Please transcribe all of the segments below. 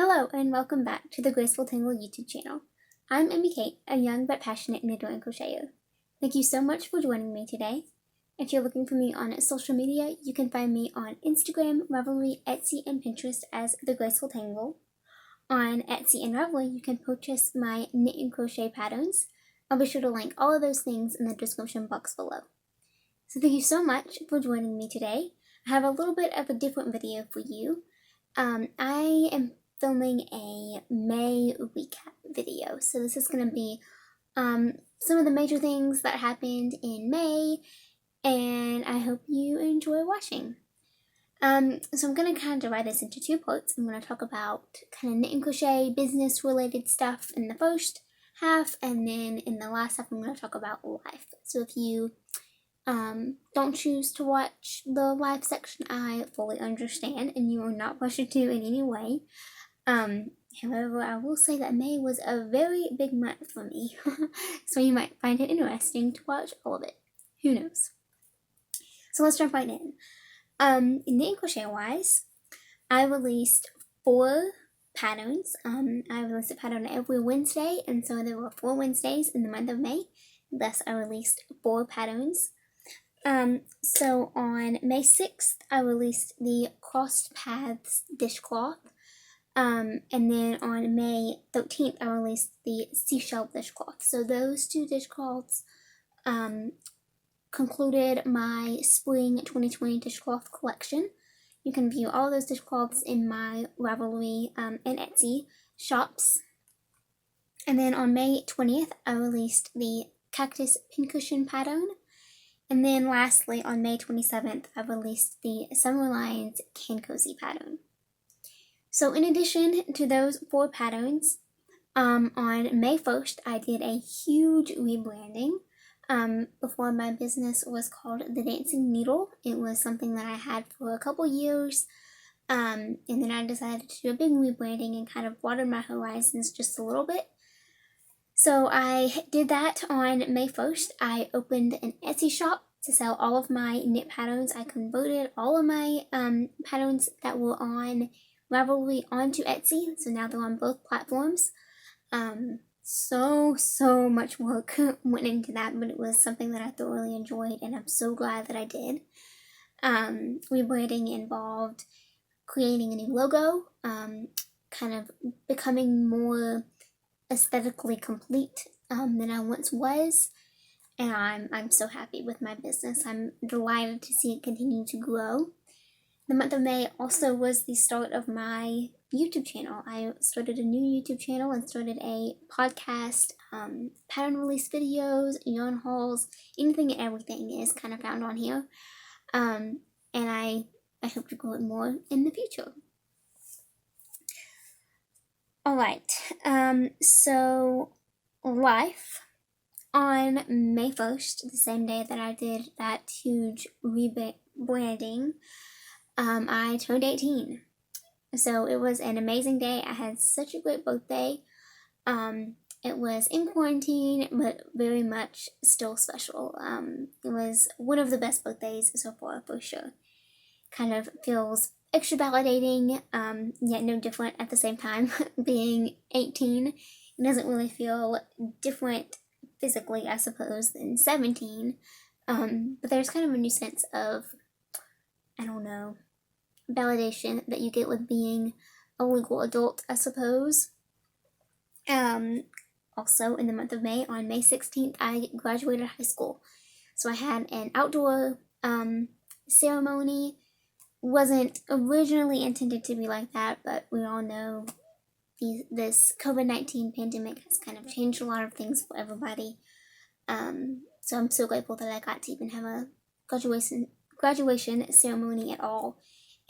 Hello and welcome back to the Graceful Tangle YouTube channel. I'm Emmy Kate, a young but passionate knitwear and crocheter. Thank you so much for joining me today. If you're looking for me on social media, you can find me on Instagram, Ravelry, Etsy, and Pinterest as The Graceful Tangle. On Etsy and Ravelry, you can purchase my knit and crochet patterns. I'll be sure to link all of those things in the description box below. So thank you so much for joining me today. I have a little bit of a different video for you. I am filming a May recap video. So this is going to be some of the major things that happened in May, and I hope you enjoy watching. So I'm going to kind of divide this into two parts. I'm going to talk about kind of knit and crochet business related stuff in the first half, and then in the last half I'm going to talk about life. So if you don't choose to watch the live section, I fully understand, and you are not pressured to in any way. However, I will say that May was a very big month for me, so you might find it interesting to watch all of it. Who knows? So let's jump right in. Knit and crochet wise, I released 4 patterns. I released a pattern every Wednesday, and so there were 4 Wednesdays in the month of May. Thus, I released 4 patterns. So on May 6th, I released the Crossed Paths dishcloth. And then on May 13th, I released the Seashell dishcloth. So those 2 dishcloths concluded my Spring 2020 dishcloth collection. You can view all those dishcloths in my Ravelry and Etsy shops. And then on May 20th, I released the Cactus Pincushion pattern. And then lastly, on May 27th, I released the Summer Lines Can Cozy pattern. So in addition to those 4 patterns, on May 1st, I did a huge rebranding. Before, my business was called The Dancing Needle. It was something that I had for a couple years, and then I decided to do a big rebranding and kind of broaden my horizons just a little bit. So I did that on May 1st. I opened an Etsy shop to sell all of my knit patterns. I converted all of my patterns that were on Ravelry onto Etsy, so now they're on both platforms. So much work went into that, but it was something that I thoroughly enjoyed, and I'm so glad that I did. Rebranding involved creating a new logo, kind of becoming more aesthetically complete than I once was, and I'm so happy with my business. I'm delighted to see it continue to grow. The month of May also was the start of my YouTube channel. I started a new YouTube channel and started a podcast, pattern release videos, yarn hauls, anything and everything is kind of found on here. And I hope to grow it more in the future. Alright, so life. On May 1st, the same day that I did that huge rebranding, I turned 18. So it was an amazing day. I had such a great birthday. It was in quarantine, but very much still special. It was one of the best birthdays so far, for sure. Kind of feels extra validating, yet no different at the same time. Being 18, it doesn't really feel different physically, I suppose, than 17. But there's kind of a new sense of, I don't know, validation that you get with being a legal adult, I suppose. Also in the month of May, on May 16th, I graduated high school. So I had an outdoor ceremony. Wasn't originally intended to be like that, but we all know this COVID-19 pandemic has kind of changed a lot of things for everybody. So I'm so grateful that I got to even have a graduation ceremony at all.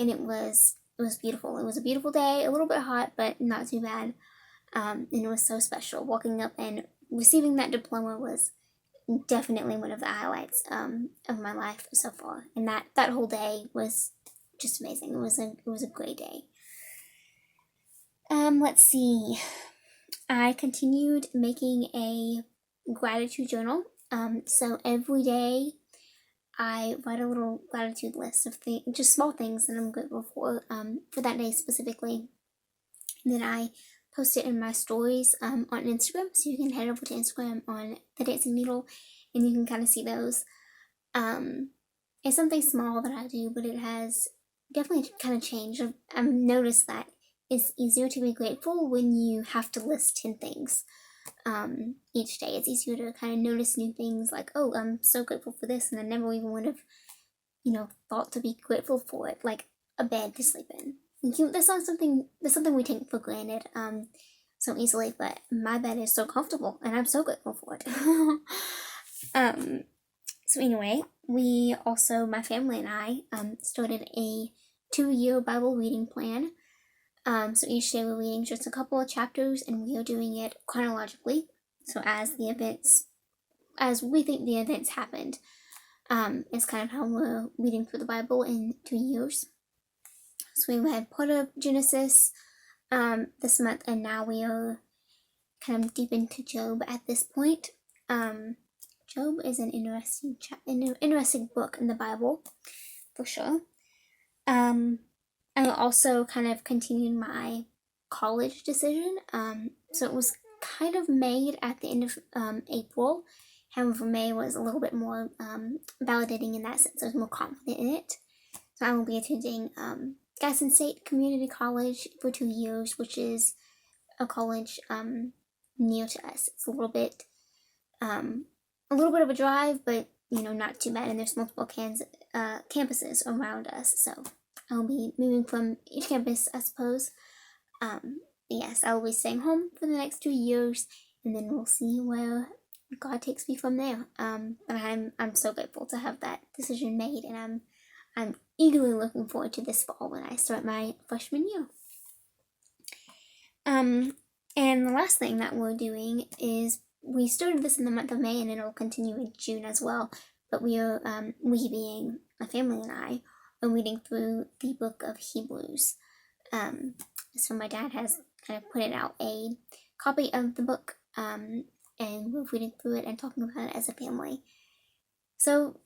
And it was beautiful. It was a beautiful day, a little bit hot, but not too bad. And it was so special. Walking up and receiving that diploma was definitely one of the highlights of my life so far. And that whole day was just amazing. It was a great day. Let's see. I continued making a gratitude journal. So every day I write a little gratitude list of things, just small things that I'm grateful for that day specifically. and then I post it in my stories on Instagram. So you can head over to Instagram on The Dancing Needle, and you can kind of see those. It's something small that I do, but it has definitely kind of changed. I've noticed that it's easier to be grateful when you have to list 10 things each day. It's easier to kind of notice new things like, oh, I'm so grateful for this, and I never even would have, thought to be grateful for it, like a bed to sleep in. That's something we take for granted so easily, but my bed is so comfortable, and I'm so grateful for it. So anyway, we also, my family and I, started a 2-year Bible reading plan. So each day we're reading just a couple of chapters, and we are doing it chronologically. So as we think the events happened, is kind of how we're reading through the Bible in 2 years. So we read part of Genesis this month, and now we are kind of deep into Job at this point. Job is an interesting book in the Bible, for sure. I also kind of continued my college decision. So it was kind of made at the end of April. However, May was a little bit more validating in that sense. I was more confident in it. So I will be attending Gaston State Community College for 2 years, which is a college near to us. It's a little bit of a drive, but not too bad. And there's multiple campuses around us, so I'll be moving from each campus, I suppose. Yes, I'll be staying home for the next 2 years, and then we'll see where God takes me from there. But I'm so grateful to have that decision made, and I'm eagerly looking forward to this fall when I start my freshman year. And the last thing that we're doing is we started this in the month of May, and it'll continue in June as well. But we being my family and I, are reading through the book of Hebrews. So my dad has kind of put out a copy of the book, and we're reading through it and talking about it as a family. So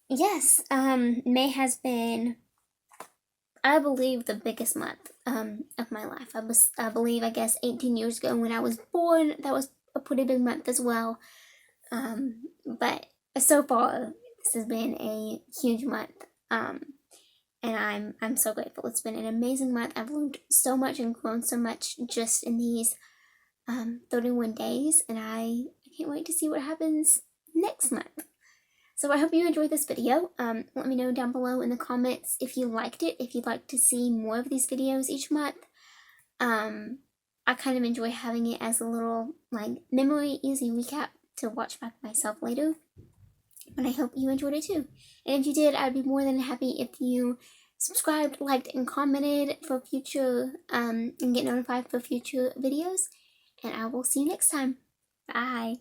yes, May has been, I believe, the biggest month of my life. I believe 18 years ago when I was born, that was a pretty big month as well. But so far, this has been a huge month. And I'm so grateful. It's been an amazing month. I've learned so much and grown so much just in these 31 days, and I can't wait to see what happens next month. So I hope you enjoyed this video. Let me know down below in the comments if you liked it, if you'd like to see more of these videos each month. I kind of enjoy having it as a little memory easy recap to watch back myself later. And I hope you enjoyed it too. And if you did, I'd be more than happy if you subscribed, liked, and commented for future, and get notified for future videos. And I will see you next time. Bye.